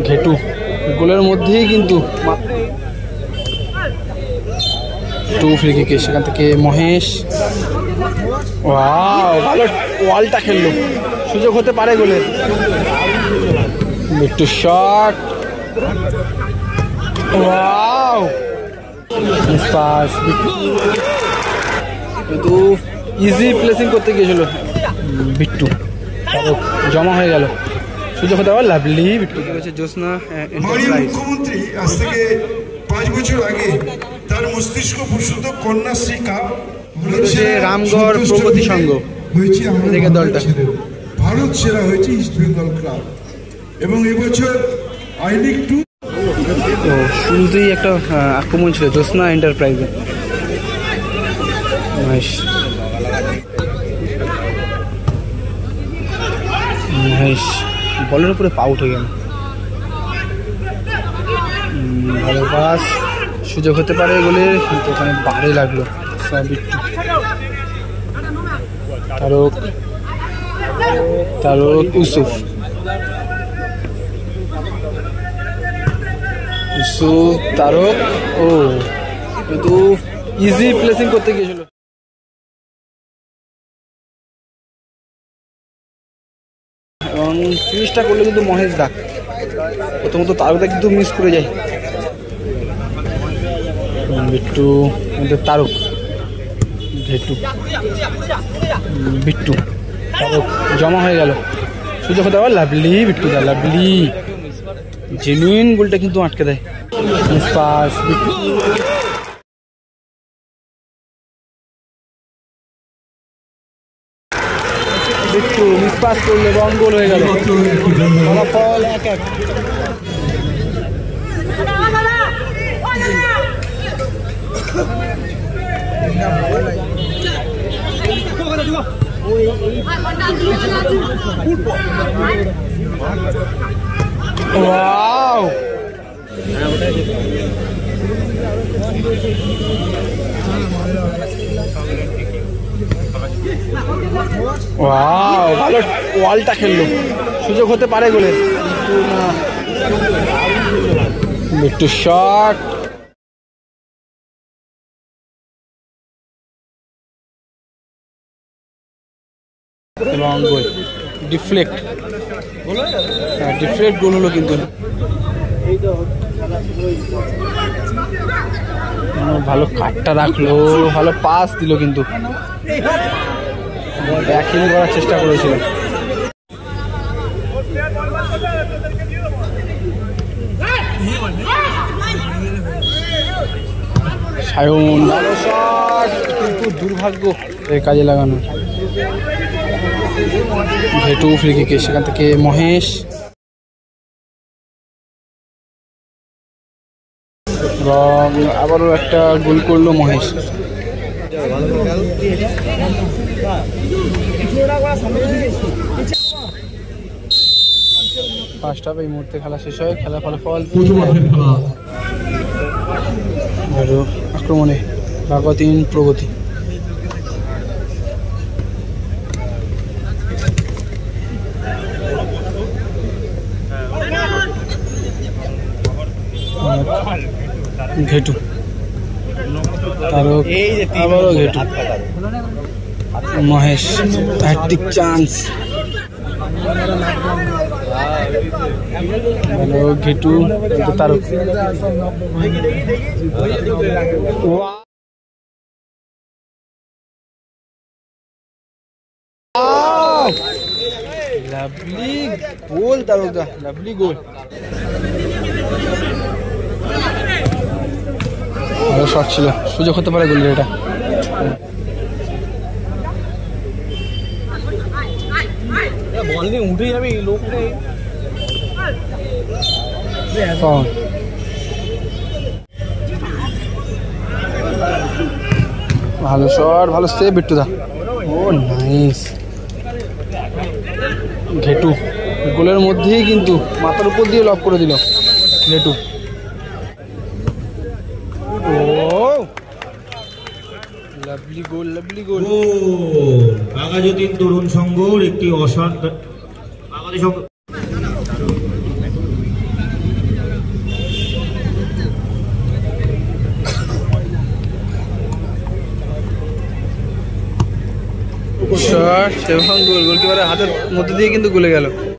ঘেটু গোলের মধ্যেই কিন্তু টু ফ্রি কিকে, সেখান থেকে মহেশ। ওয়াও, ভালো ওয়ালটা খেললো, সুযোগ হতে পারে গোলের। একটু শট, ওয়াও পাস, কিন্তু ইজি প্লেসিং করতে গিয়েছিল বিট্টু, জমা হয়ে গেল, সুযোগ হতে পারে। লাভলি বিট্টু হচ্ছে জ্যোৎস্না মুখ্যমন্ত্রী আজ থেকে 5 বছর আগে তার মস্তিষ্ক প্রসূত কন্যাশ্রী কাপ রামগড় প্রগতি সংঘ হয়েছে এদিকে দলটা, ভারত সেরা হয়েছে ইস্ট বেঙ্গল ক্লাব, এবং এবছর আই লিগ 2। তো শুরুতেই একটা আক্রমণ ছিল জ্যোৎস্না এন্টারপ্রাইজে। মহেশ বলের উপরে পা উঠে গেল, ভালো পাস, সুযোগ হতে পারে গোলের, কিন্তু ওখানে বারে লাগলো। তারক তারক ইউসুফ, তারক, ও কিন্তু ইজি প্লেসিং করতে গিয়েছিল। এবং ফিনিশটা করলে কিন্তু মহেশ দা, প্রথমত তারকদা কিন্তু মিস করে যায়। বিট্টু, তারক, ঘেটু, বিট্টু, তারক জমা হয়ে গেল, সুযোগ হতে পারে। লাভলি বিট্টু দা, লাভলি জেনুইন গোলটা কিন্তু আটকে দেয়। পাস, বিট্টু মিস পাস করলে এবং গোল হয়ে গেল, ফলাফল 1-1। ওয়াও, ওয়াও, ভালো ওয়ালটা খেললো, সুযোগ হতে পারে গোলের, কিন্তু না। একটু শট, এবং গোল, ডিফ্লেক্ট গোল হলো কিন্তু। ভালো কাটটা রাখলো, ভালো পাস দিল, কিন্তু ব্যাকিং করার চেষ্টা করেছিল। সায়ন, ভালো শট, কিন্তু দুর্ভাগ্য কাজে লাগানো। ঘেটু ফ্রি কিকে, সেখান থেকে মহেশ। এবং আবারও একটা গোল করলো মহেশ। ফার্স্ট হাফ এই মুহূর্তে খেলা শেষ হয়, খেলা ফলাফল আক্রমণে ভাগতিন প্রগতি। ঘেটু, তারক, আবারও ঘেটু, মহেশ, হ্যাট্রিক চান্স, ভালো ঘেটু, তারক, লাভলি গোল, তারকদা লাভলি গোল। ভালো শট ছিল, সুযোগ হতে পারে গোলের এটা। বল নিয়ে উঠে যাবে লোক, ভালো শট, ভালো সেভ বিট্টুদা, ও নাইস। ঘেটু গোলের মধ্যেই কিন্তু মাথার উপর দিয়ে লক করে দিল Ghetu. Lovely goal, lovely goal. Baghajatin Tarun সংঘর একটি অসাধারণ বাঙালি সংঘ শট এবং গোল, গোলকিপারের হাতের মধ্যে দিয়ে কিন্তু গলে গেল।